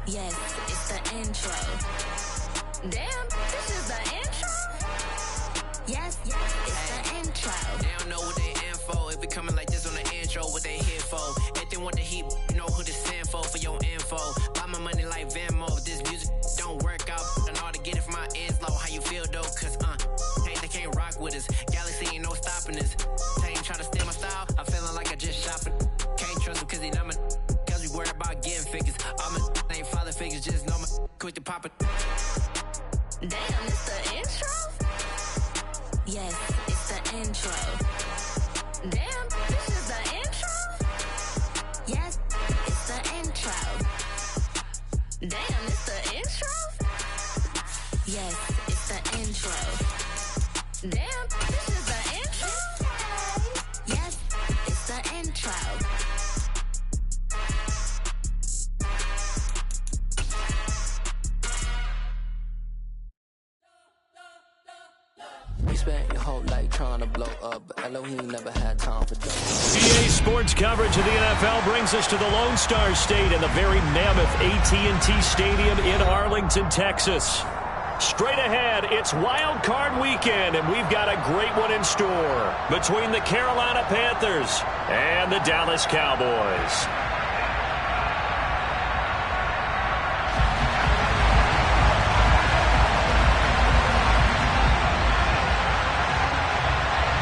Yes, it's the intro. Damn, this is the intro? Yes, it's the intro. They don't know what they in for. If we coming like this on the intro, what they here for? If they want the heat, you know who to send for your info. Buy my money like Venmo. If this music don't work out, I know how to get it from my ends low. How you feel though? Cause they can't rock with us. Galaxy ain't no stopping us. They ain't trying to steal my style. I'm feeling like I just shopping. Can't trust them cause they not my. Cause we worried about getting figures. All my ain't father figures, just know my quick to pop it. Damn, it's the intro? Yes, it's the intro. Damn, this is the intro? Yes, it's the intro. Damn, it's the intro? Yes, it's the intro. Damn, this is the intro? Yes, it's the intro. We spent your whole life trying to blow up, but Elohim never had time for that. EA Sports coverage of the NFL brings us to the Lone Star State and the very mammoth AT&T Stadium in Arlington, Texas. Straight ahead, it's Wild Card Weekend, and we've got a great one in store between the Carolina Panthers and the Dallas Cowboys.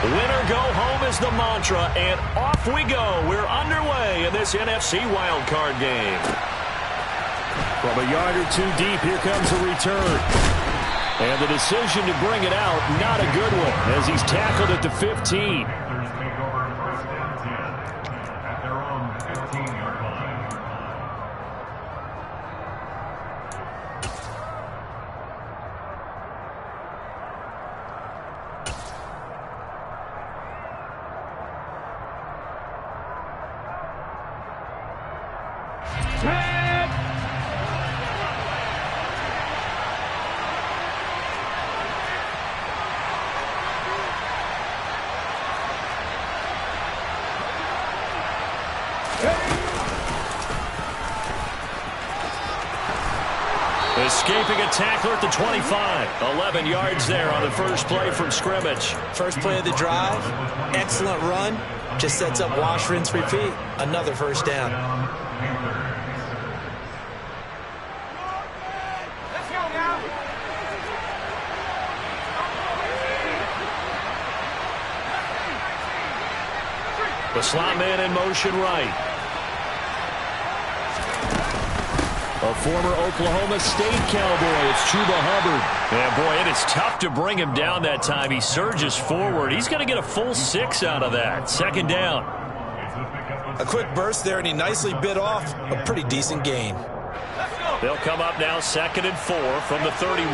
Winner go home is the mantra, and off we go. We're underway in this NFC wildcard game. From a yard or two deep, here comes a return. And the decision to bring it out, not a good one, as he's tackled at the 15. Escaping a tackler at the 25. 11 yards there on the first play from scrimmage. First play of the drive, excellent run. Just sets up wash, rinse, repeat. Another first down. The slot man in motion right. A former Oklahoma State Cowboy, it's Chuba Hubbard. And boy, it is tough to bring him down that time. He surges forward. He's going to get a full 6 out of that. Second down. A quick burst there, and he nicely bit off a pretty decent gain. They'll come up now 2nd and 4 from the 31.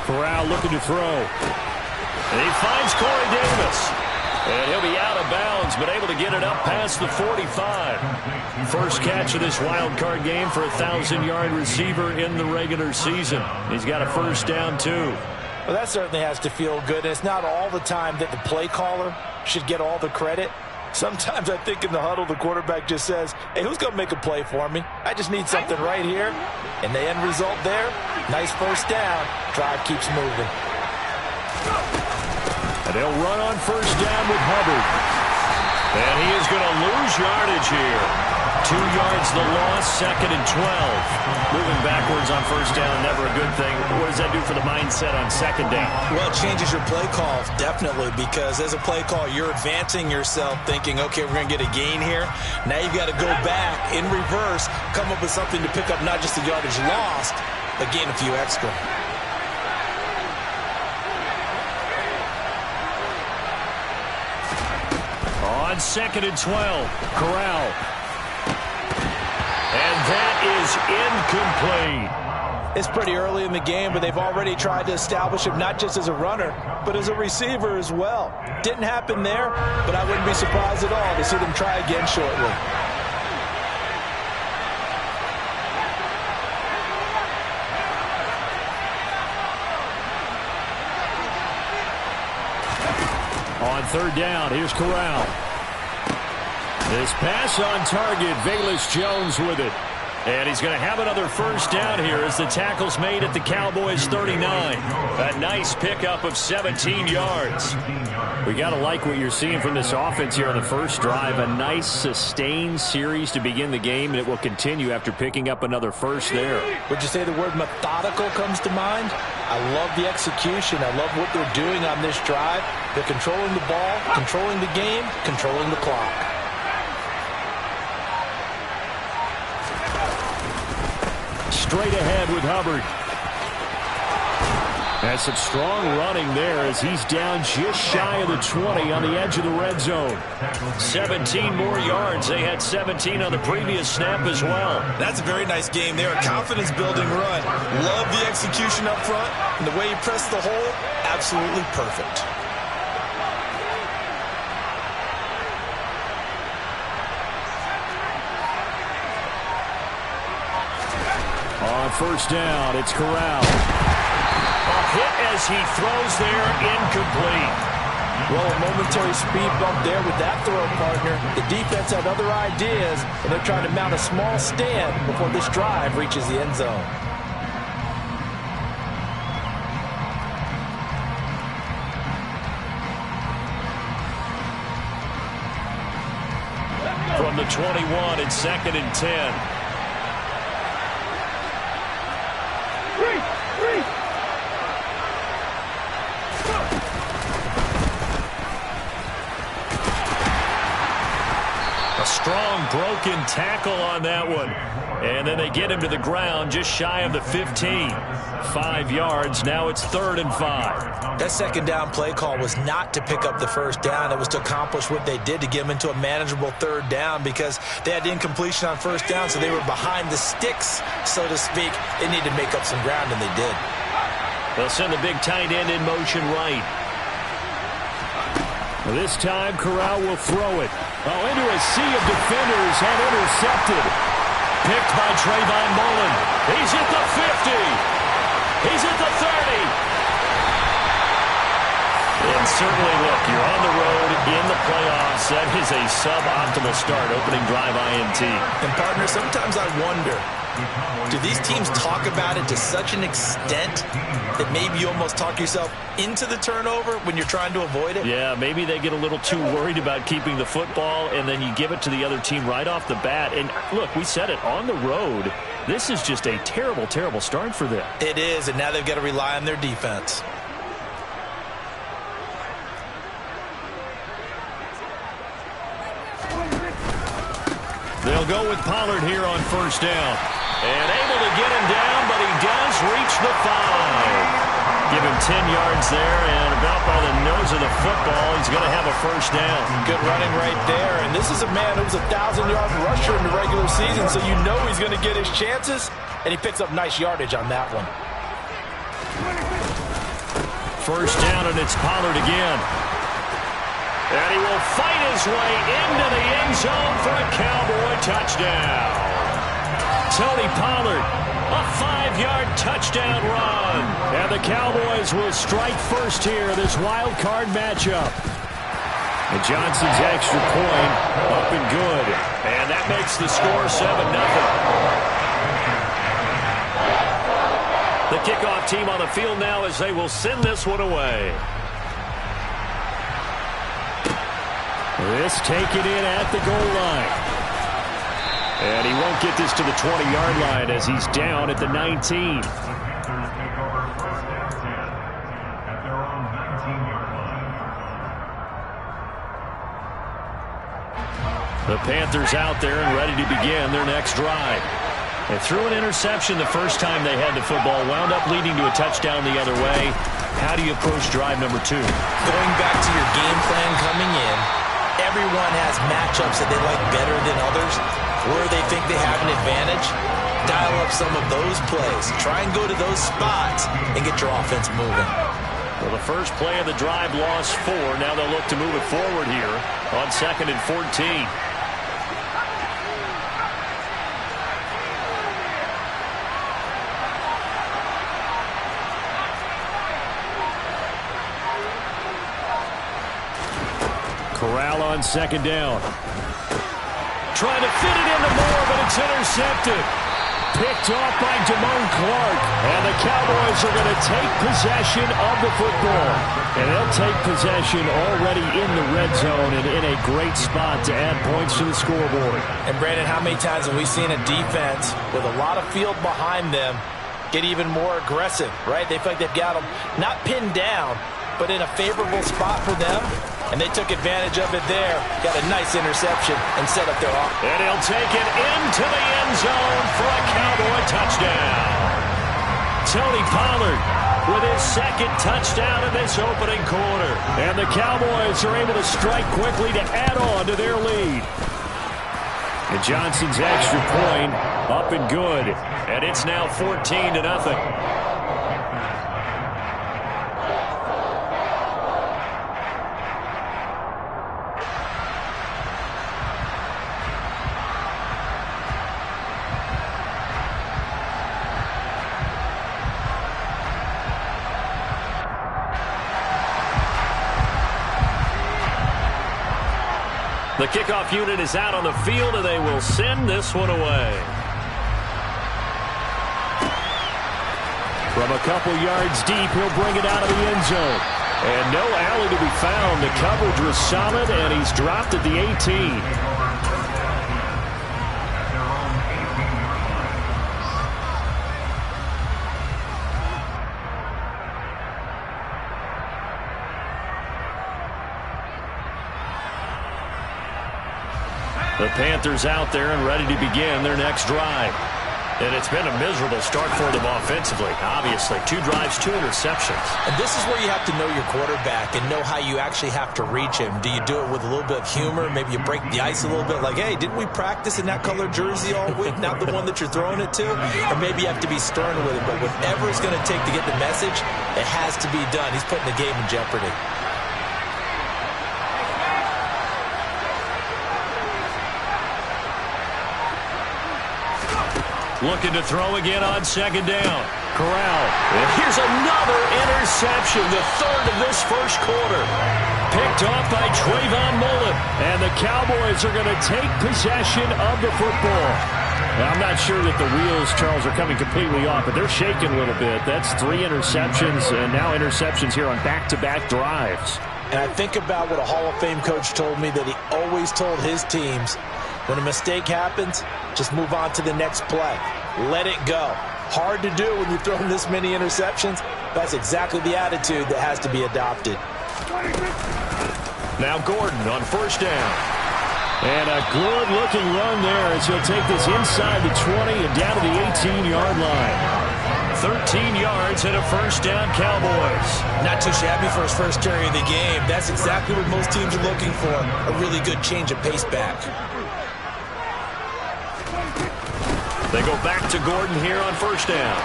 Corral looking to throw. And he finds Corey Davis. And he'll be out of bounds, but able to get it up past the 45. First catch of this wild card game for a 1,000-yard receiver in the regular season. He's got a first down, too. Well, that certainly has to feel good. It's not all the time that the play caller should get all the credit. Sometimes I think in the huddle, the quarterback just says, hey, who's going to make a play for me? I just need something right here. And the end result there, nice first down. Drive keeps moving. And they'll run on first down with Hubbard. And he is going to lose yardage here. 2 yards the loss, 2nd and 12. Moving backwards on first down, never a good thing. What does that do for the mindset on second down? Well, it changes your play call, definitely, because as a play call, you're advancing yourself thinking, okay, we're going to get a gain here. Now you've got to go back in reverse, come up with something to pick up not just the yardage lost, but gain a few extra. On 2nd and 12, Corral. And that is incomplete. It's pretty early in the game, but they've already tried to establish him not just as a runner, but as a receiver as well. Didn't happen there, but I wouldn't be surprised at all to see them try again shortly. On third down, here's Corral. This pass on target, Velus Jones with it. And he's going to have another first down here as the tackle's made at the Cowboys' 39. A nice pickup of 17 yards. We got to like what you're seeing from this offense here on the first drive. A nice sustained series to begin the game, and it will continue after picking up another first there. Would you say the word methodical comes to mind? I love the execution. I love what they're doing on this drive. They're controlling the ball, controlling the game, controlling the clock. Straight ahead with Hubbard. That's some strong running there as he's down just shy of the 20 on the edge of the red zone. 17 more yards. They had 17 on the previous snap as well. That's a very nice game there. A confidence-building run. Love the execution up front. And the way he pressed the hole, absolutely perfect. On first down, it's Corral. A hit as he throws there, incomplete. Well, a momentary speed bump there with that throw, partner. The defense had other ideas, and they're trying to mount a small stand before this drive reaches the end zone. From the 21, it's 2nd and 10. A strong broken tackle on that one. And then they get him to the ground just shy of the 15. 5 yards. Now it's 3rd and 5. That second down play call was not to pick up the first down. It was to accomplish what they did to get them into a manageable 3rd down because they had incompletion on first down, so they were behind the sticks, so to speak. They needed to make up some ground, and they did. They'll send the big tight end in motion right. This time, Corral will throw it. Oh, into a sea of defenders and intercepted. Picked by Trayvon Mullen. He's at the 50. He's at the 30. And certainly, look, you're on the road in the playoffs. That is a suboptimal start, opening drive INT. And, partner, sometimes I wonder, do these teams talk about it to such an extent that maybe you almost talk yourself into the turnover when you're trying to avoid it? Yeah, maybe they get a little too worried about keeping the football, and then you give it to the other team right off the bat. And, look, we said it, on the road, this is just a terrible, terrible start for them. It is, and now they've got to rely on their defense. They'll go with Pollard here on first down. And able to get him down, but he does reach the 5. Give him 10 yards there, and about by the nose of the football, he's going to have a first down. Good running right there, and this is a man who was a 1,000-yard rusher in the regular season, so you know he's going to get his chances, and he picks up nice yardage on that one. First down, and it's Pollard again. And he will fight his way into the end zone for a Cowboy touchdown. Tony Pollard, a 5-yard touchdown run. And the Cowboys will strike first here in this wild card matchup. And Johnson's extra point up and good. And that makes the score 7-0. The kickoff team on the field now as they will send this one away. This taken in at the goal line. And he won't get this to the 20-yard line as he's down at the 19. The Panthers out there and ready to begin their next drive. They threw an interception the first time they had the football, wound up leading to a touchdown the other way. How do you approach drive number 2? Going back to your game plan coming in, everyone has matchups that they like better than others. Where they think they have an advantage, dial up some of those plays. Try and go to those spots and get your offense moving. Well, the first play of the drive lost 4. Now they'll look to move it forward here on 2nd and 14. Corral on second down. trying to fit it into Moore, but it's intercepted. Picked off by Damone Clark. And the Cowboys are going to take possession of the football. And they'll take possession already in the red zone and in a great spot to add points to the scoreboard. And, Brandon, how many times have we seen a defense with a lot of field behind them get even more aggressive, right? They feel like they've got them not pinned down, but in a favorable spot for them. And they took advantage of it there. Got a nice interception and set up their offense. And he'll take it into the end zone for a Cowboy touchdown. Tony Pollard with his second touchdown in this opening quarter. And the Cowboys are able to strike quickly to add on to their lead. And Johnson's extra point up and good. And it's now 14-0. The kickoff unit is out on the field, and they will send this one away. From a couple yards deep, he'll bring it out of the end zone. And no alley to be found. The coverage was solid, and he's dropped at the 18. The Panthers out there and ready to begin their next drive. And it's been a miserable start for them offensively, obviously. 2 drives, 2 interceptions. And this is where you have to know your quarterback and know how you actually have to reach him. Do you do it with a little bit of humor? Maybe you break the ice a little bit like, hey, didn't we practice in that color jersey all week? Not the one that you're throwing it to? Or maybe you have to be stern with it. But whatever it's going to take to get the message, it has to be done. He's putting the game in jeopardy. Looking to throw again on second down. Corral. And here's another interception, the third of this first quarter. Picked off by Trayvon Mullen. And the Cowboys are going to take possession of the football. Now, I'm not sure that the wheels, Charles, are coming completely off, but they're shaking a little bit. That's 3 interceptions, and now interceptions here on back-to-back drives. And I think about what a Hall of Fame coach told me, that he always told his teams, when a mistake happens, just move on to the next play. Let it go. Hard to do when you're throwing this many interceptions. That's exactly the attitude that has to be adopted. Now Gordon on first down. And a good-looking run there as he'll take this inside the 20 and down to the 18-yard line. 13 yards and a first down, Cowboys. Not too shabby for his first carry of the game. That's exactly what most teams are looking for, a really good change of pace back. They go back to Gordon here on first down.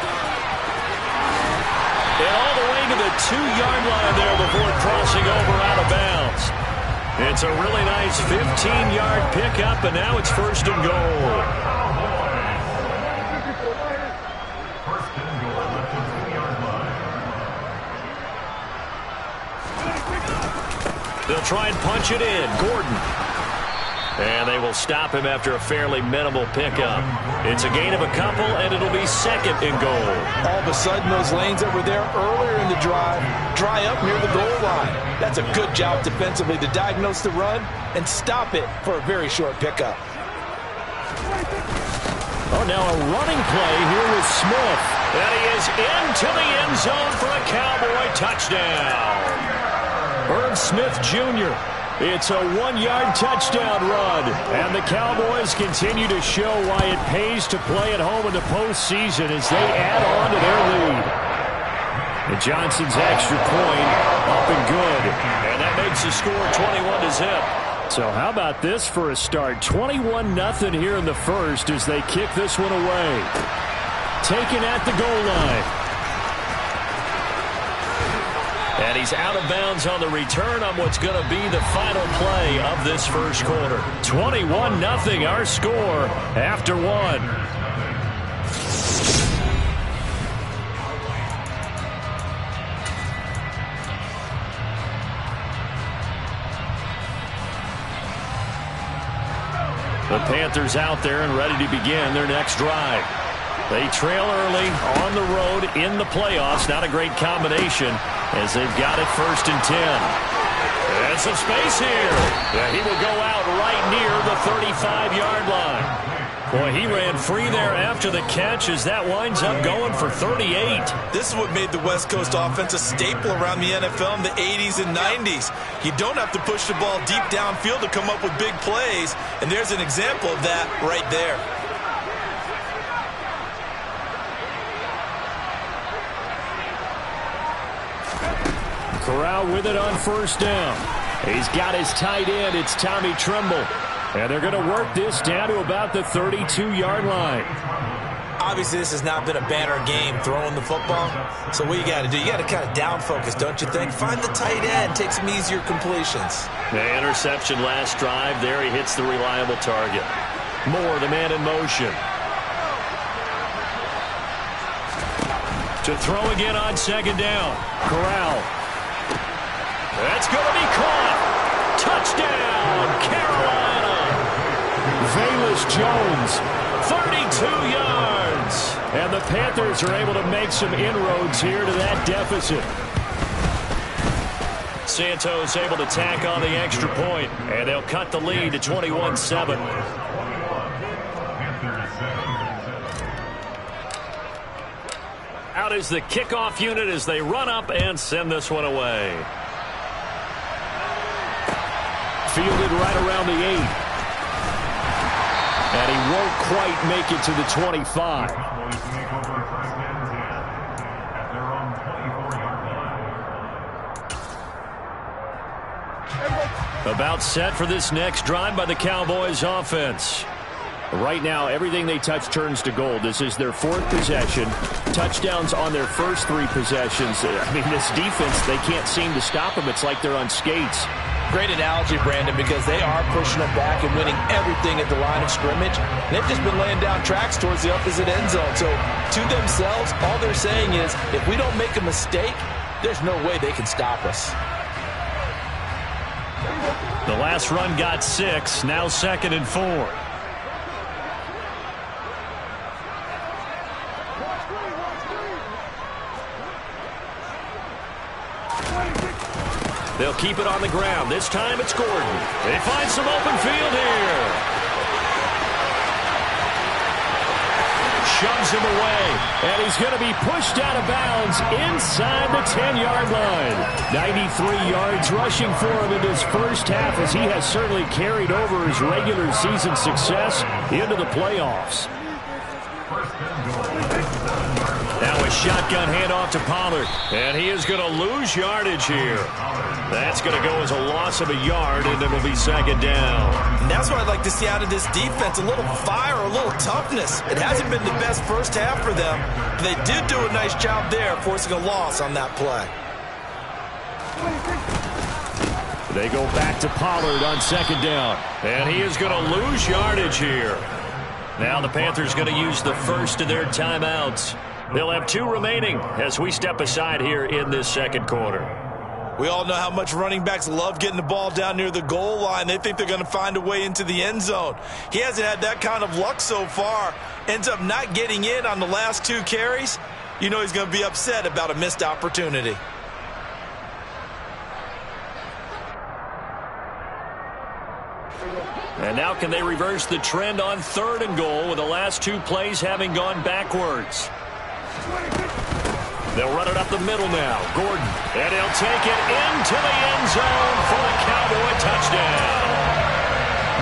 And all the way to the 2-yard line there before crossing over out of bounds. It's a really nice 15-yard pickup, and now it's first and goal. They'll try and punch it in. Gordon. And they will stop him after a fairly minimal pickup. It's a gain of a couple, and it'll be second and goal. All of a sudden, those lanes that were there earlier in the drive dry up near the goal line. That's a good job defensively to diagnose the run and stop it for a very short pickup. Oh, now a running play here with Smith. And he is into the end zone for a Cowboy touchdown. Irv Smith Jr. It's a 1-yard touchdown run, and the Cowboys continue to show why it pays to play at home in the postseason as they add on to their lead. And Johnson's extra point up and good, and that makes the score 21-0. So how about this for a start? 21-0 here in the first as they kick this one away. Taken at the goal line. And he's out of bounds on the return on what's going to be the final play of this first quarter. 21-0 our score after 1. The Panthers out there and ready to begin their next drive. They trail early on the road in the playoffs. Not a great combination as they've got it 1st and 10. And some space here. Yeah, he will go out right near the 35-yard line. Boy, he ran free there after the catch as that winds up going for 38. This is what made the West Coast offense a staple around the NFL in the 80s and 90s. You don't have to push the ball deep downfield to come up with big plays, and there's an example of that right there. Corral with it on 1st down. He's got his tight end. It's Tommy Tremble. And they're going to work this down to about the 32-yard line. Obviously, this has not been a banner game throwing the football. So what you got to do, you got to kind of down focus, don't you think? Find the tight end, take some easier completions. The interception last drive. There he hits the reliable target. Moore, the man in motion. To throw again on 2nd down. Corral. That's going to be caught. Touchdown, Carolina. Velus Jones, 32 yards. And the Panthers are able to make some inroads here to that deficit. Santos able to tack on the extra point, and they'll cut the lead to 21-7. Out is the kickoff unit as they run up and send this one away. Fielded right around the 8. And he won't quite make it to the 25. About set for this next drive by the Cowboys offense. Right now, everything they touch turns to gold. This is their 4th possession. Touchdowns on their first 3 possessions. I mean, this defense, they can't seem to stop them. It's like they're on skates. Great analogy, Brandon, because they are pushing them back and winning everything at the line of scrimmage. And they've just been laying down tracks towards the opposite end zone. So to themselves, all they're saying is, if we don't make a mistake, there's no way they can stop us. The last run got 6, now 2nd and 4. They'll keep it on the ground. This time it's Gordon. They find some open field here. Shoves him away, and he's going to be pushed out of bounds inside the 10-yard line. 93 yards rushing for him in his first half, as he has certainly carried over his regular season success into the playoffs. Now a shotgun handoff to Pollard, and he is going to lose yardage here. That's going to go as a loss of a yard, and it'll be 2nd down. And that's what I'd like to see out of this defense, a little fire, a little toughness. It hasn't been the best first half for them, but they did do a nice job there, forcing a loss on that play. They go back to Pollard on 2nd down, and he is going to lose yardage here. Now the Panthers going to use the first of their timeouts. They'll have 2 remaining as we step aside here in this 2nd quarter. We all know how much running backs love getting the ball down near the goal line. They think they're going to find a way into the end zone. He hasn't had that kind of luck so far. Ends up not getting in on the last 2 carries. You know he's going to be upset about a missed opportunity. And now can they reverse the trend on 3rd and goal with the last 2 plays having gone backwards? They'll run it up the middle now. Gordon. And he'll take it into the end zone for a Cowboy touchdown.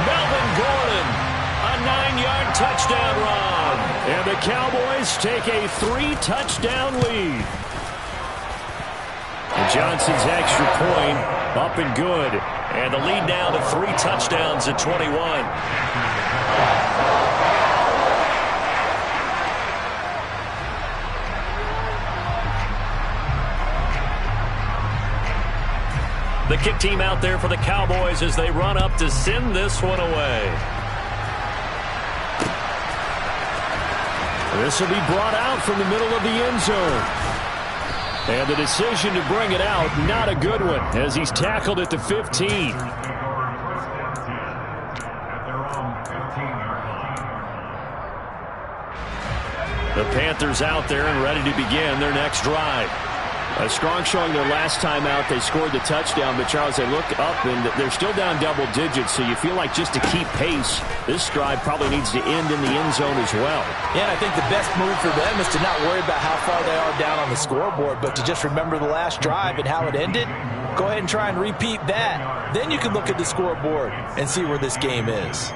Melvin Gordon, a 9-yard touchdown run. And the Cowboys take a 3-touchdown lead. And Johnson's extra point up and good. And the lead now to 3 touchdowns at 21. The kick team out there for the Cowboys as they run up to send this one away. This will be brought out from the middle of the end zone. And the decision to bring it out, not a good one, as he's tackled at the 15. The Panthers out there and ready to begin their next drive. A strong showing their last time out. They scored the touchdown, but Charles, they look up and they're still down double digits, so you feel like just to keep pace, this drive probably needs to end in the end zone as well. Yeah, and I think the best move for them is to not worry about how far they are down on the scoreboard, but to just remember the last drive and how it ended. Go ahead and try and repeat that. Then you can look at the scoreboard and see where this game is.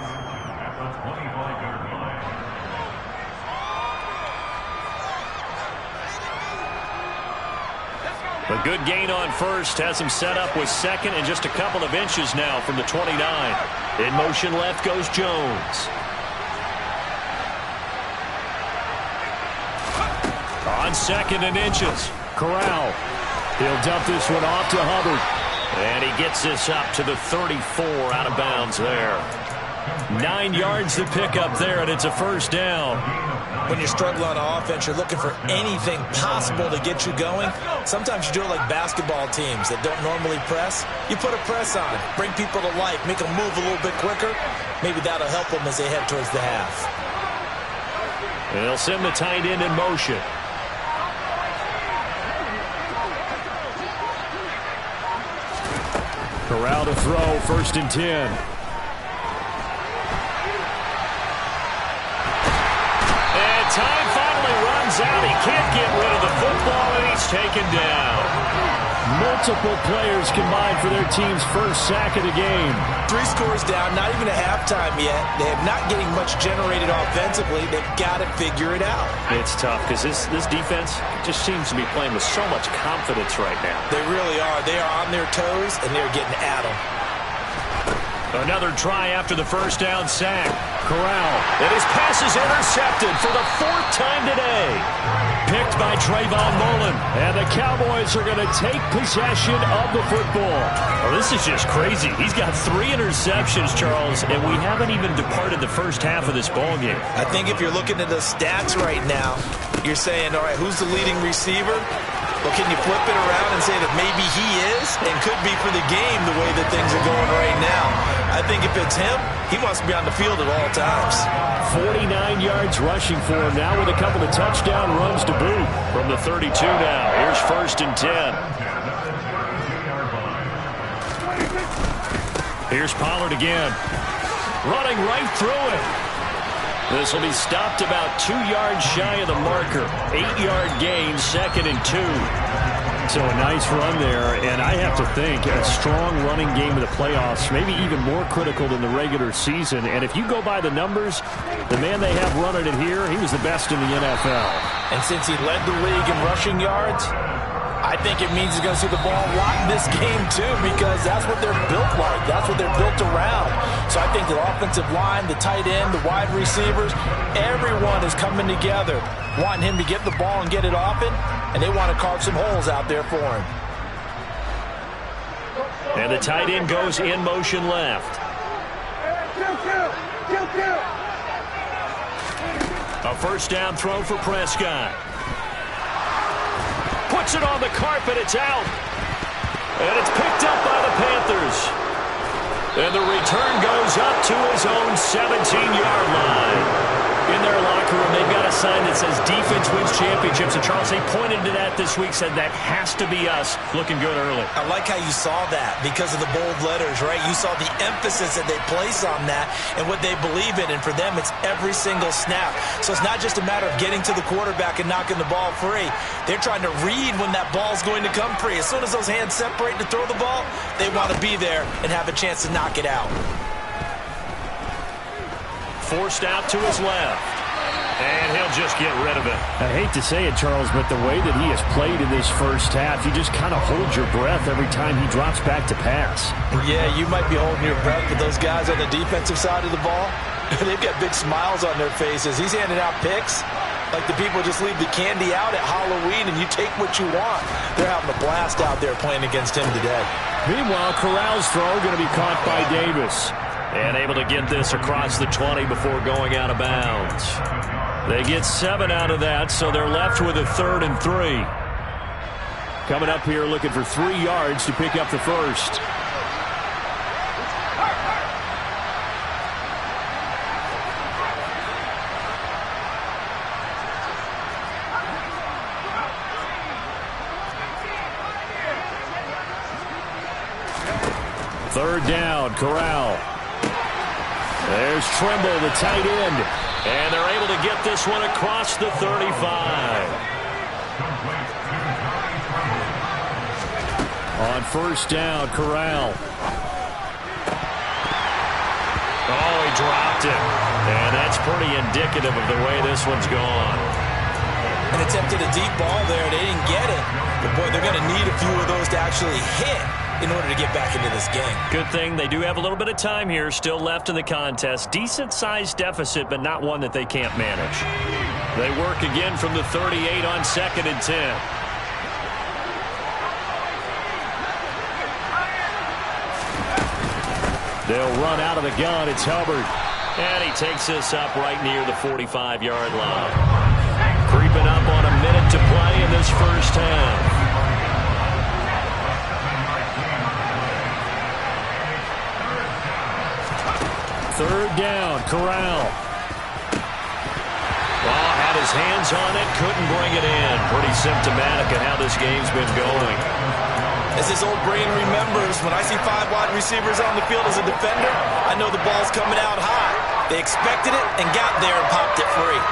A good gain on first has him set up with second and just a couple of inches now from the 29. In motion left goes Jones. On second and inches, Corral. He'll dump this one off to Hubbard. And he gets this up to the 34 out of bounds there. 9 yards to pick up there, and it's a first down. When you're struggling on offense, you're looking for anything possible to get you going. Sometimes you do it like basketball teams that don't normally press. You put a press on, bring people to life, make them move a little bit quicker. Maybe that'll help them as they head towards the half. And they'll send the tight end in motion. Corral to throw, 1st and 10. Time finally runs out. He can't get rid of the football, and he's taken down. Multiple players combined for their team's first sack of the game. 3 scores down, not even a halftime yet. They're not getting much generated offensively. They've got to figure it out. It's tough because this defense just seems to be playing with so much confidence right now. They really are. They are on their toes, and they're getting at them. Another try after the first down sack. Corral, and his pass is intercepted for the 4th time today. Picked by Trayvon Mullen, and the Cowboys are going to take possession of the football. Oh, this is just crazy. He's got 3 interceptions, Charles, and we haven't even departed the first half of this ball game. I think if you're looking at the stats right now, you're saying, all right, who's the leading receiver? Well, can you flip it around and say that maybe he is and could be for the game the way that things are going right now? I think if it's him, he wants to be on the field at all times. 49 yards rushing for him now with a couple of touchdown runs to boot from the 32 now. Here's 1st and 10. Here's Pollard again. Running right through it. This will be stopped about 2 yards shy of the marker. 8-yard gain, 2nd and 2. So a nice run there, and I have to think a strong running game in the playoffs, maybe even more critical than the regular season. And if you go by the numbers, the man they have running it here, he was the best in the NFL. And since he led the league in rushing yards, I think it means he's going to see the ball a lot in this game, too, because that's what they're built like. That's what they're built around. So I think the offensive line, the tight end, the wide receivers, everyone is coming together, wanting him to get the ball and get it often, and they want to carve some holes out there for him. And the tight end goes in motion left. A first down throw for Prescott. Puts it on the carpet, it's out. And it's picked up by the Panthers. And the return goes up to his own 17-yard line. In their locker room, they've got a sign that says defense wins championships. And Charles, they pointed to that this week, said that has to be us. Looking good early. I like how you saw that because of the bold letters, right? You saw the emphasis that they place on that and what they believe in. And for them, it's every single snap. So it's not just a matter of getting to the quarterback and knocking the ball free. They're trying to read when that ball's going to come free. As soon as those hands separate to throw the ball, they want to be there and have a chance to knock it out. Forced out to his left. And he'll just get rid of it. I hate to say it, Charles, but the way that he has played in this first half, you just kind of hold your breath every time he drops back to pass. Yeah, you might be holding your breath, but those guys on the defensive side of the ball, they've got big smiles on their faces. He's handing out picks like the people just leave the candy out at Halloween and you take what you want. They're having a blast out there playing against him today. Meanwhile, Corral's throw going to be caught by Davis. And able to get this across the 20 before going out of bounds. They get 7 out of that, so they're left with a 3rd and 3. Coming up here looking for 3 yards to pick up the first. Third down, Corral. There's Trimble, the tight end. And they're able to get this one across the 35. On first down, Corral. Oh, he dropped it. And that's pretty indicative of the way this one's gone. And attempted a deep ball there. They didn't get it. But, boy, they're going to need a few of those to actually hit in order to get back into this game. Good thing they do have a little bit of time here still left in the contest. Decent-sized deficit, but not one that they can't manage. They work again from the 38 on 2nd and 10. They'll run out of the gun. It's Hubbard. And he takes this up right near the 45-yard line. Creeping up on a minute to play in this first half. Third down, Corral. Oh, had his hands on it, couldn't bring it in. Pretty symptomatic of how this game's been going. As his old brain remembers, when I see 5 wide receivers on the field as a defender, I know the ball's coming out high. They expected it and got there and popped it free.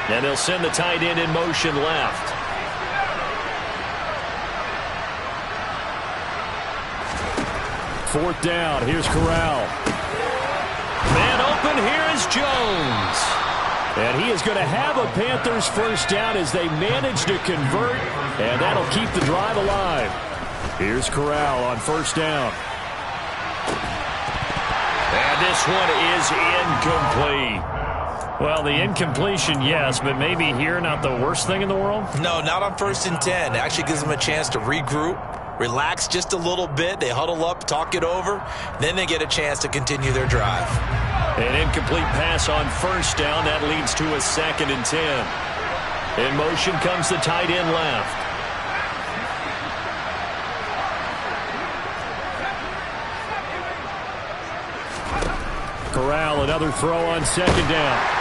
And they'll send the tight end in motion left. Fourth down. Here's Corral. Man open. Here is Jones. And he is going to have a Panthers first down as they manage to convert. And that'll keep the drive alive. Here's Corral on first down. And this one is incomplete. Well, the incompletion, yes, but maybe here not the worst thing in the world? No, not on 1st and 10. It actually gives them a chance to regroup, relax just a little bit. They huddle up, talk it over. Then they get a chance to continue their drive. An incomplete pass on first down. That leads to a 2nd and 10. In motion comes the tight end left. Corral, another throw on 2nd down.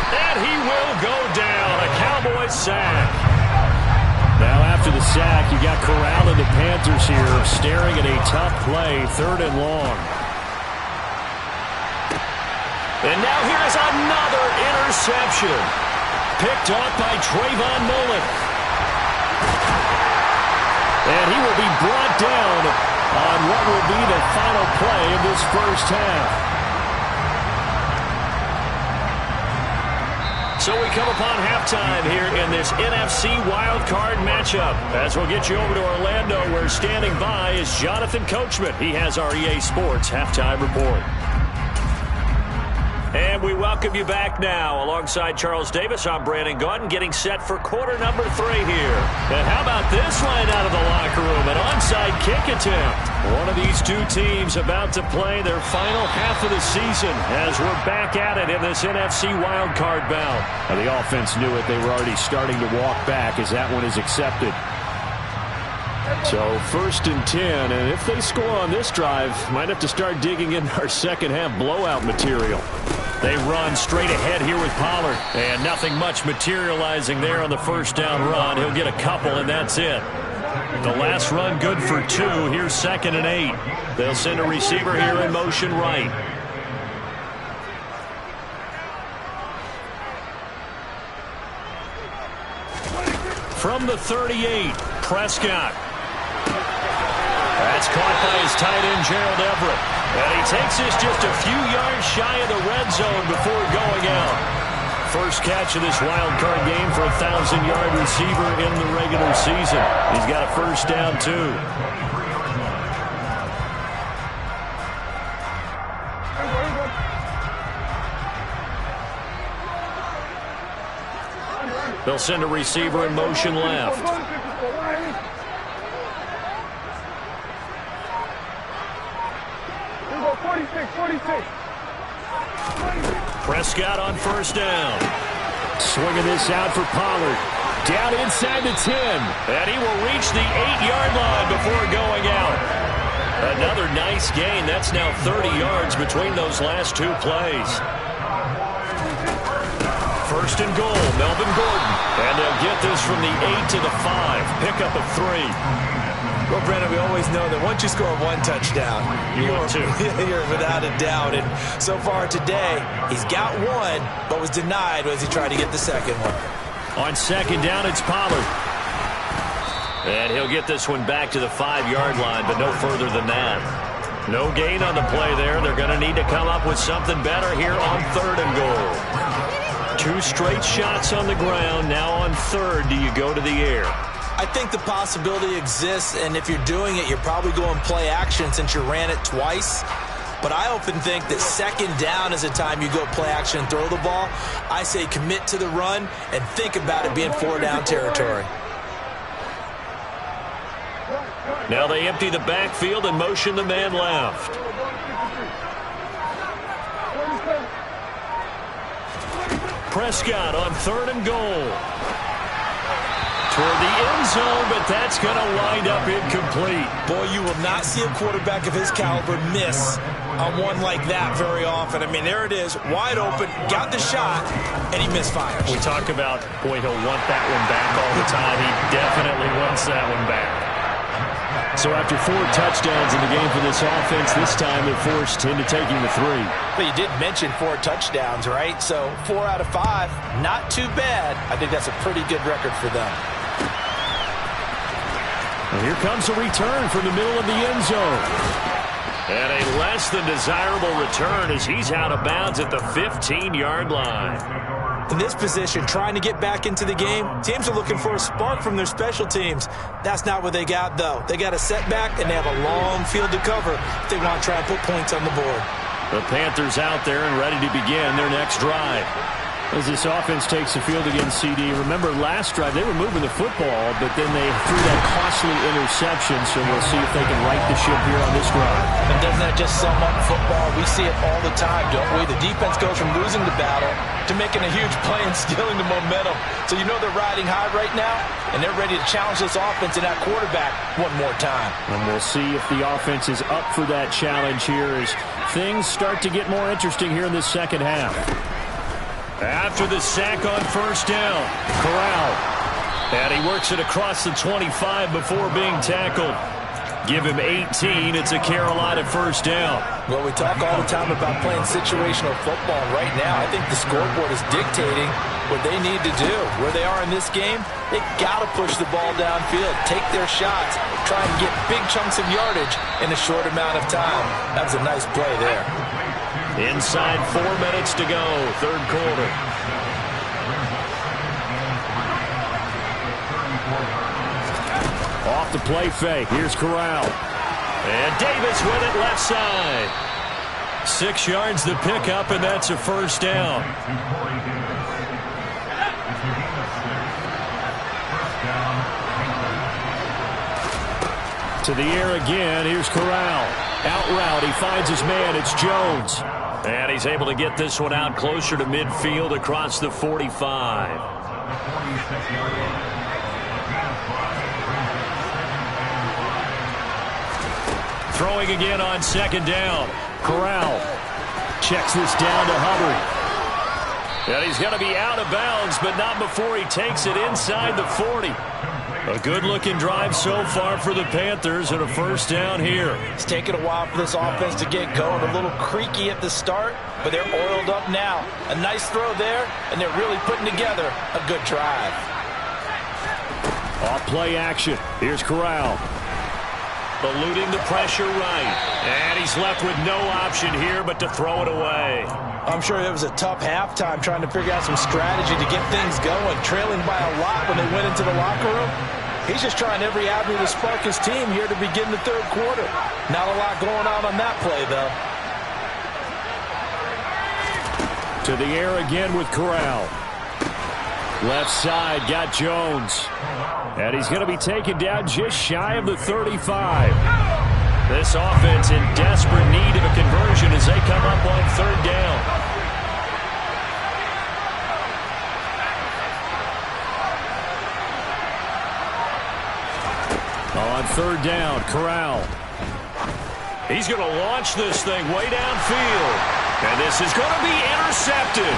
And he will go down. A Cowboys sack. Now after the sack, you got Corral and the Panthers here staring at a tough play, 3rd and long. And now here is another interception. Picked off by Trayvon Mullen. And he will be brought down on what will be the final play of this first half. So we come upon halftime here in this NFC wildcard matchup. As we'll get you over to Orlando, where standing by is Jonathan Coachman. He has our EA Sports halftime report. And we welcome you back now. Alongside Charles Davis, I'm Brandon Gaudin, getting set for quarter number 3 here. And how about this line out of the locker room? An onside kick attempt. One of these two teams about to play their final half of the season as we're back at it in this NFC wildcard bout. Now, the offense knew it. They were already starting to walk back as that one is accepted. So 1st and 10, and if they score on this drive, might have to start digging in our second half blowout material. They run straight ahead here with Pollard, and nothing much materializing there on the first down run. He'll get a couple, and that's it. The last run good for 2. Here's 2nd and 8. They'll send a receiver here in motion right. From the 38, Prescott. That's caught by his tight end, Gerald Everett. And he takes this just a few yards shy of the red zone before going out. First catch of this wild card game for a 1,000-yard receiver in the regular season. He's got a first down, too. They'll send a receiver in motion left. Prescott on first down. Swinging this out for Pollard. Down inside the 10. And he will reach the 8-yard line before going out. Another nice gain. That's now 30 yards between those last two plays. First and goal, Melvin Gordon. And they'll get this from the 8 to the 5. Pick up a 3. Well, Brennan, we always know that once you score one touchdown, you're without a doubt. And so far today, he's got one, but was denied as he tried to get the second one. On second down, it's Pollard. And he'll get this one back to the 5-yard line, but no further than that. No gain on the play there. They're going to need to come up with something better here on third and goal. 2 straight shots on the ground. Now on third, do you go to the air? I think the possibility exists, and if you're doing it, you're probably going play action since you ran it twice. But I often think that second down is the time you go play action and throw the ball. I say commit to the run and think about it being 4-down territory. Now they empty the backfield and motion the man left. Prescott on third and goal. Toward the end zone, but that's going to wind up incomplete. Boy, you will not see a quarterback of his caliber miss on one like that very often. I mean, there it is, wide open, got the shot, and he misfires. We talk about, boy, he'll want that one back all the time. He definitely wants that one back. So after 4 touchdowns in the game for this offense, this time they're forced into taking the 3. But you did mention 4 touchdowns, right? So 4 out of 5, not too bad. I think that's a pretty good record for them. And here comes a return from the middle of the end zone. And a less than desirable return as he's out of bounds at the 15-yard line. In this position, trying to get back into the game, teams are looking for a spark from their special teams. That's not what they got, though. They got a setback, and they have a long field to cover if they want to try and put points on the board. The Panthers out there and ready to begin their next drive. As this offense takes the field against CD, remember last drive they were moving the football, but then they threw that costly interception, so we'll see if they can right the ship here on this drive. And doesn't that just sum up football? We see it all the time, don't we? The defense goes from losing the battle to making a huge play and stealing the momentum. So you know they're riding high right now, and they're ready to challenge this offense and that quarterback one more time. And we'll see if the offense is up for that challenge here as things start to get more interesting here in this second half. After the sack on first down, Corral. And he works it across the 25 before being tackled. Give him 18. It's a Carolina first down. Well, we talk all the time about playing situational football. Right now, I think the scoreboard is dictating what they need to do. Where they are in this game, they've got to push the ball downfield, take their shots, try and get big chunks of yardage in a short amount of time. That was a nice play there. Inside 4 minutes to go, third quarter. Off the play fake. Here's Corral. And Davis with it left side. 6 yards to pick up, and that's a first down. To the air again. Here's Corral. Out route. He finds his man. It's Jones. And he's able to get this one out closer to midfield across the 45. Throwing again on second down. Corral checks this down to Hubbard. And he's going to be out of bounds, but not before he takes it inside the 40. A good-looking drive so far for the Panthers and a first down here. It's taken a while for this offense to get going. A little creaky at the start, but they're oiled up now. A nice throw there, and they're really putting together a good drive. Off play action. Here's Corral. Eluding the pressure right. And he's left with no option here but to throw it away. I'm sure it was a tough halftime trying to figure out some strategy to get things going. Trailing by a lot when they went into the locker room. He's just trying every avenue to spark his team here to begin the third quarter. Not a lot going on that play, though. To the air again with Corral. Left side, got Jones. And he's going to be taken down just shy of the 35. This offense in desperate need of a conversion as they come up on third down. On third down, Corral. He's going to launch this thing way downfield. And this is going to be intercepted.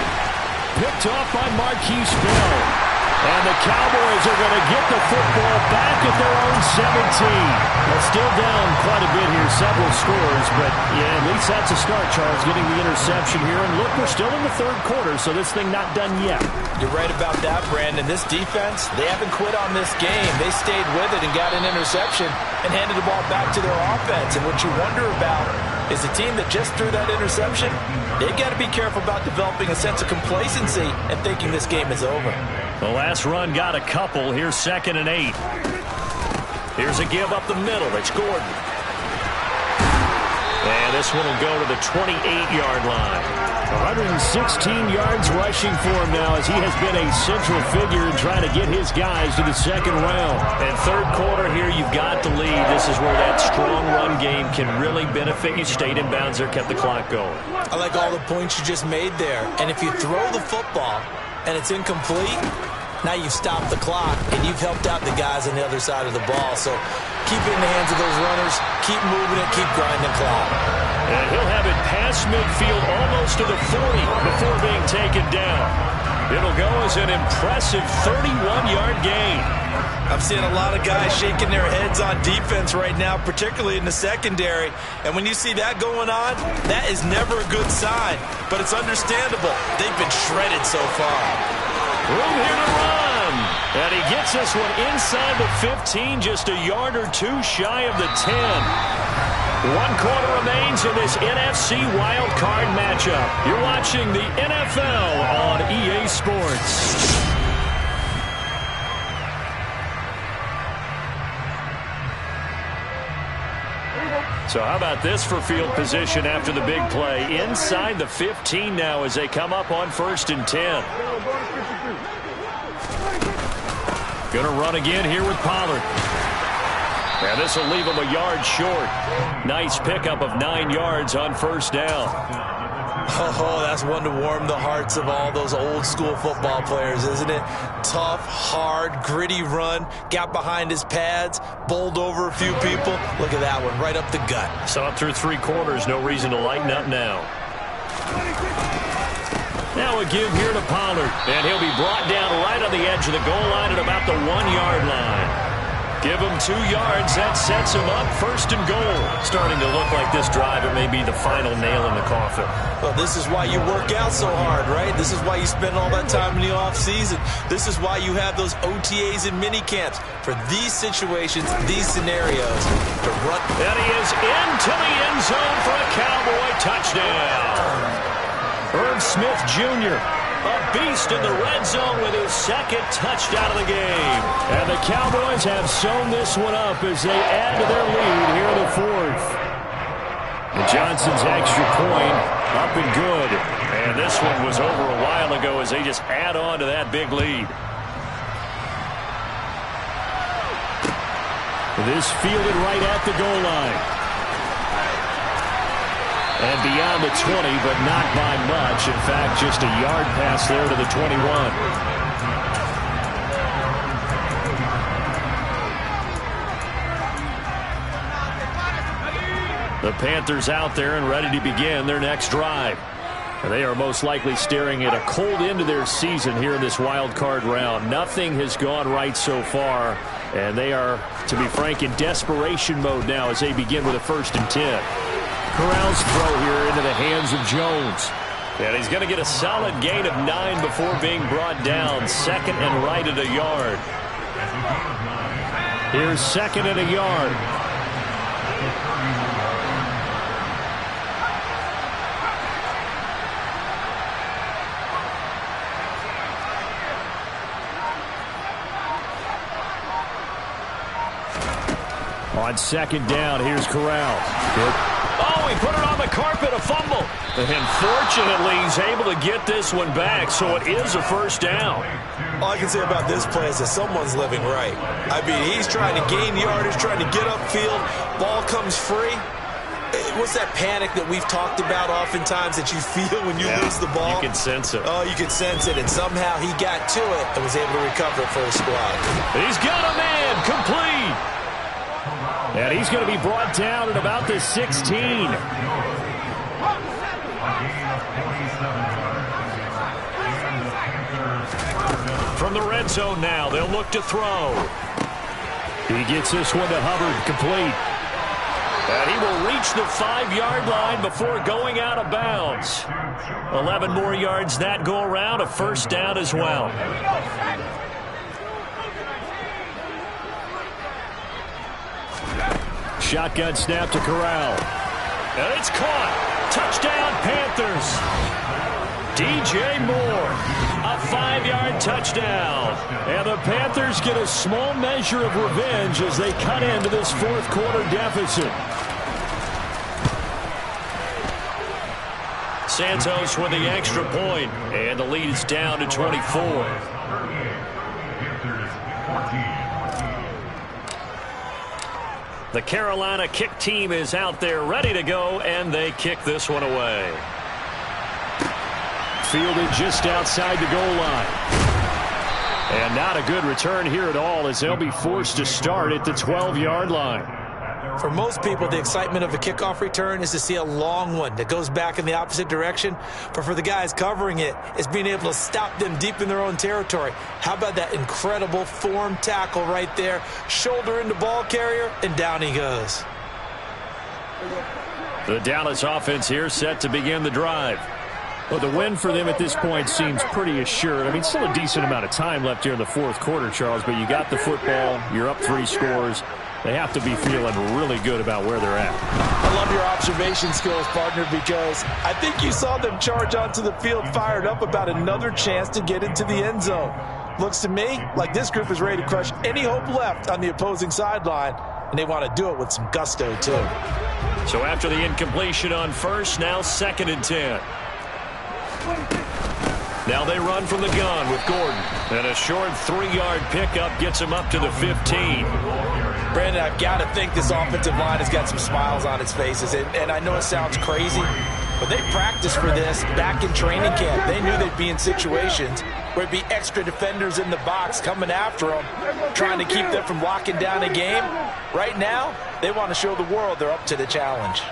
Picked off by Marquise Bell. And the Cowboys are going to get the football back at their own 17. Well, still down quite a bit here, several scores. But, yeah, at least that's a start, Charles, getting the interception here. And look, we're still in the third quarter, so this thing not done yet. You're right about that, Brandon. This defense, they haven't quit on this game. They stayed with it and got an interception and handed the ball back to their offense. And what you wonder about is the team that just threw that interception, they've got to be careful about developing a sense of complacency and thinking this game is over. The last run got a couple. Here's 2nd and 8. Here's a give up the middle. It's Gordon. And this one will go to the 28-yard line. 116 yards rushing for him now as he has been a central figure in trying to get his guys to the second round. And third quarter here, you've got the lead. This is where that strong run game can really benefit you. Stayed in bounds there, kept the clock going. I like all the points you just made there. And if you throw the football and it's incomplete, now you've stopped the clock and you've helped out the guys on the other side of the ball. So keep it in the hands of those runners, keep moving it, keep grinding the clock. And he'll have it past midfield almost to the 40 before being taken down. It'll go as an impressive 31-yard gain. I'm seeing a lot of guys shaking their heads on defense right now, particularly in the secondary. And when you see that going on, that is never a good sign. But it's understandable. They've been shredded so far. Room here to run. And he gets this one inside the 15, just a yard or two shy of the 10. 1 quarter remains in this NFC wildcard matchup. You're watching the NFL on EA Sports. So how about this for field position after the big play? Inside the 15 now as they come up on 1st and 10. Going to run again here with Pollard. And this will leave him a yard short. Nice pickup of 9 yards on 1st down. Oh, that's one to warm the hearts of all those old school football players, isn't it? Tough, hard, gritty run. Got behind his pads, bowled over a few people. Look at that one, right up the gut. Saw it through 3 quarters. No reason to lighten up now. Now a give here to Pollard. And he'll be brought down right on the edge of the goal line at about the 1-yard line. Give him 2 yards. That sets him up 1st and goal. Starting to look like this drive, it may be the final nail in the coffin. Well, this is why you work out so hard, right? This is why you spend all that time in the offseason. This is why you have those OTAs and mini camps for these situations, these scenarios to run. And he is into the end zone for a Cowboy touchdown. Irv Smith Jr., a beast in the red zone with his 2nd touchdown of the game. And the Cowboys have sewn this one up as they add to their lead here in the 4th. And Johnson's extra point up and good. And this one was over a while ago as they just add on to that big lead. This fielded right at the goal line. And beyond the 20, but not by much. In fact, just a yard pass there to the 21. The Panthers out there and ready to begin their next drive. And they are most likely staring at a cold end to their season here in this wild card round. Nothing has gone right so far. And they are, to be frank, in desperation mode now as they begin with a 1st and 10. Corral's throw here into the hands of Jones. And he's going to get a solid gain of 9 before being brought down. 2nd and right at a yard. Here's 2nd and a yard. On 2nd down, here's Corral. Oh, he put it on the carpet, a fumble. And fortunately, he's able to get this one back, so it is a 1st down. All I can say about this play is that someone's living right. I mean, he's trying to gain yardage, trying to get upfield. Ball comes free. What's that panic that we've talked about oftentimes that you feel when you lose the ball? You can sense it. Oh, you can sense it, and somehow he got to it and was able to recover it for the squad. He's got a man, complete. And he's going to be brought down at about the 16. From the red zone now, they'll look to throw. He gets this one to Hubbard, complete. And he will reach the 5-yard line before going out of bounds. 11 more yards that go around, a first down as well. Shotgun snap to Corral. And it's caught. Touchdown, Panthers. DJ Moore, a 5-yard touchdown. And the Panthers get a small measure of revenge as they cut into this fourth-quarter deficit. Santos with the extra point, and the lead is down to 24. The Carolina kick team is out there ready to go, and they kick this one away. Fielded just outside the goal line. And not a good return here at all as they'll be forced to start at the 12-yard line. For most people, the excitement of a kickoff return is to see a long one that goes back in the opposite direction. But for the guys covering it, it's being able to stop them deep in their own territory. How about that incredible form tackle right there? Shoulder into ball carrier, and down he goes. The Dallas offense here set to begin the drive. Well, the win for them at this point seems pretty assured. I mean, still a decent amount of time left here in the fourth quarter, Charles, but you got the football, you're up 3 scores. They have to be feeling really good about where they're at. I love your observation skills, partner, because I think you saw them charge onto the field fired up about another chance to get into the end zone. Looks to me like this group is ready to crush any hope left on the opposing sideline, and they want to do it with some gusto, too. So after the incompletion on first, now 2nd and 10. Now they run from the gun with Gordon. And a short 3-yard pickup gets him up to the 15. Brandon, I've got to think this offensive line has got some smiles on its faces. And I know it sounds crazy, but they practiced for this back in training camp. They knew they'd be in situations where it'd be extra defenders in the box coming after them, trying to keep them from locking down a game. Right now, they want to show the world they're up to the challenge.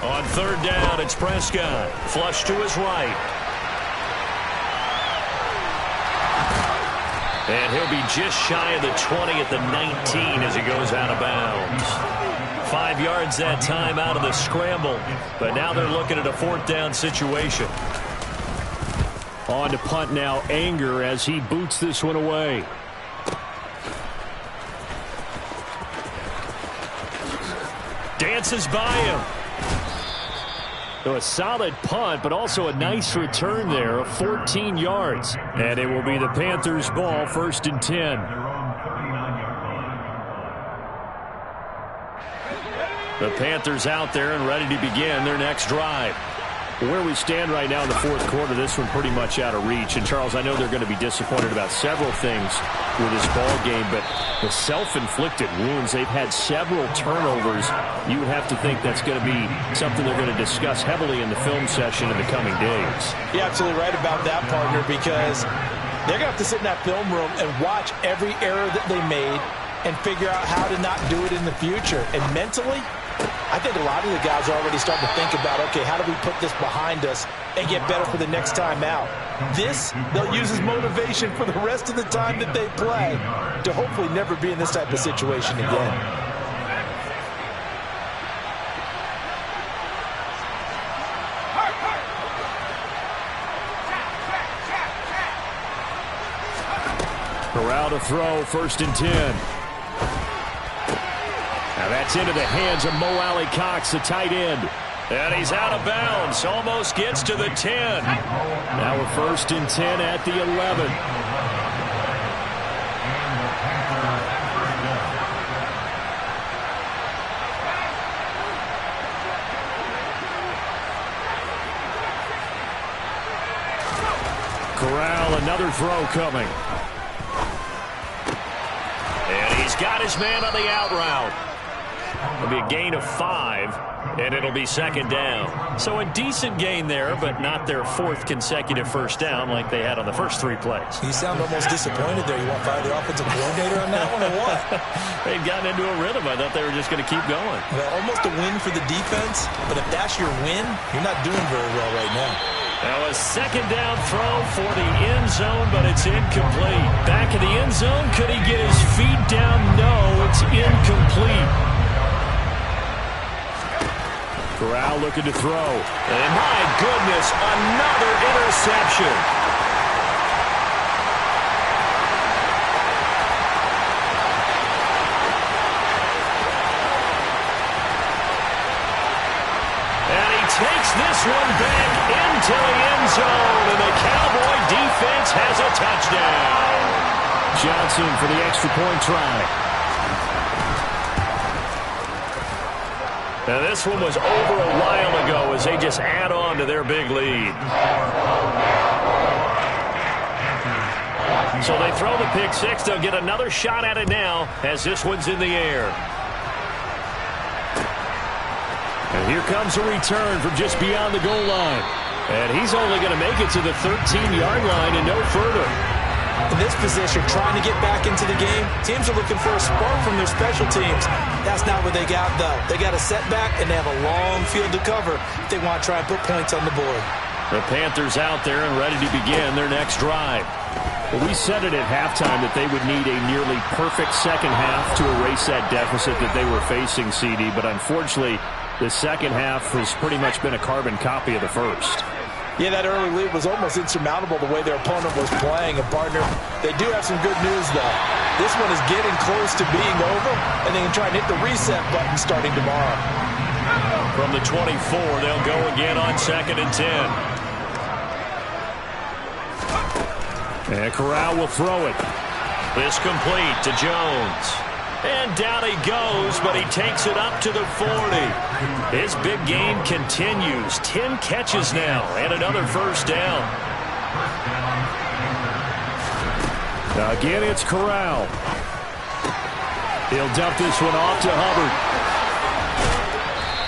On 3rd down, it's Prescott. Flush to his right. And he'll be just shy of the 20 at the 19 as he goes out of bounds. 5 yards that time out of the scramble. But now they're looking at a 4th down situation. On to punt now, Anger, as he boots this one away. Dances by him. So a solid punt, but also a nice return there of 14 yards. And it will be the Panthers' ball, 1st and 10. The Panthers out there and ready to begin their next drive. Where we stand right now in the fourth quarter, this one pretty much out of reach. And, Charles, I know they're going to be disappointed about several things with this ball game, but the self-inflicted wounds, they've had several turnovers. You would have to think that's going to be something they're going to discuss heavily in the film session in the coming days. You're absolutely right about that, partner, because they're going to have to sit in that film room and watch every error that they made and figure out how to not do it in the future. And mentally, I think a lot of the guys are already starting to think about, okay, how do we put this behind us and get better for the next time out? This, they'll use as motivation for the rest of the time that they play to hopefully never be in this type of situation again. Corral to throw, 1st and 10. Now that's into the hands of Mo Alley Cox, the tight end. And he's out of bounds. Almost gets to the 10. Now we're 1st and 10 at the 11. Corral, another throw coming. And he's got his man on the out route. It'll be a gain of 5. And it'll be second down. So a decent gain there, but not their fourth consecutive first down like they had on the first 3 plays. You sound almost disappointed there. You want to fire the offensive coordinator on that one or what? They'd gotten into a rhythm. I thought they were just going to keep going. Well, almost a win for the defense, but if that's your win, you're not doing very well right now. Now a second down throw for the end zone, but it's incomplete. Back in the end zone, could he get his feet down? No, it's incomplete. Corral looking to throw. And my goodness, another interception. And he takes this one back into the end zone, and the Cowboy defense has a touchdown. Johnson for the extra point try. Now this one was over a while ago as they just add on to their big lead. So they throw the pick six. They'll get another shot at it now as this one's in the air. And here comes a return from just beyond the goal line. And he's only going to make it to the 13-yard line and no further. In this position, trying to get back into the game, teams are looking for a spark from their special teams. That's not what they got, though. They got a setback, and they have a long field to cover if they want to try and put points on the board. The Panthers out there and ready to begin their next drive. Well, we said it at halftime that they would need a nearly perfect second half to erase that deficit that they were facing, CD, but unfortunately, the second half has pretty much been a carbon copy of the first. Yeah, that early lead was almost insurmountable the way their opponent was playing. And, partner, they do have some good news, though. This one is getting close to being over, and they can try and hit the reset button starting tomorrow. From the 24, they'll go again on 2nd and 10. And Corral will throw it. This complete to Jones. And down he goes, but he takes it up to the 40. His big game continues. 10 catches now and another first down. Now again, it's Corral. He'll dump this one off to Hubbard.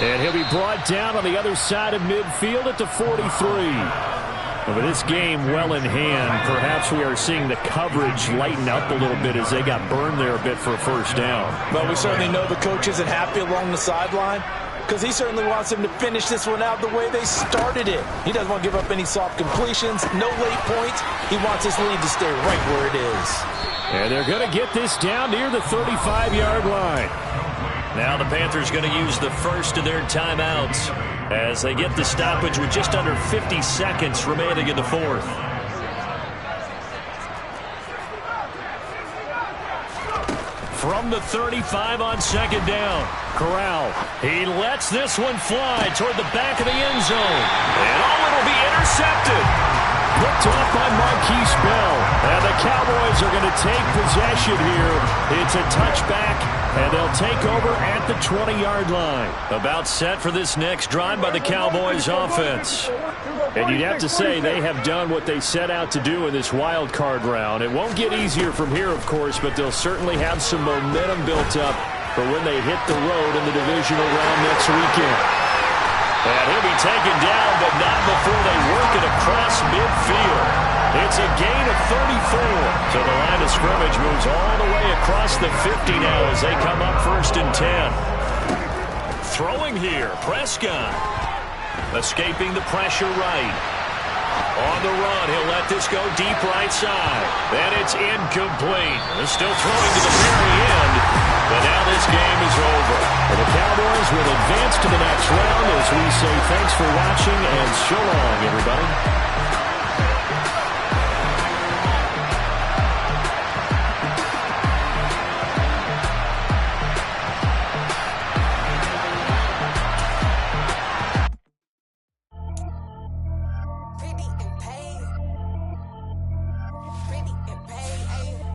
And he'll be brought down on the other side of midfield at the 43. With this game well in hand, perhaps we are seeing the coverage lighten up a little bit as they got burned there a bit for a first down. Well, we certainly know the coach isn't happy along the sideline because he certainly wants them to finish this one out the way they started it. He doesn't want to give up any soft completions, no late points. He wants his lead to stay right where it is. And they're going to get this down near the 35-yard line. Now the Panthers going to use the first of their timeouts as they get the stoppage with just under 50 seconds remaining in the fourth. From the 35 on 2nd down, Corral. He lets this one fly toward the back of the end zone. And it'll be intercepted. Picked off by Marquise Bell. And the Cowboys are going to take possession here. It's a touchback, and they'll take over at the 20-yard line. About set for this next drive by the Cowboys offense. And you'd have to say they have done what they set out to do in this wild card round. It won't get easier from here, of course, but they'll certainly have some momentum built up for when they hit the road in the divisional round next weekend. And he'll be taken down, but not before they work it across midfield. It's a gain of 34. So the line of scrimmage moves all the way across the 50 now as they come up 1st and 10. Throwing here, Prescott. Escaping the pressure right. On the run, he'll let this go deep right side. And it's incomplete. They're still throwing to the very end. But now this game is over. And the Cowboys will advance to the next round as we say thanks for watching and so long, everybody.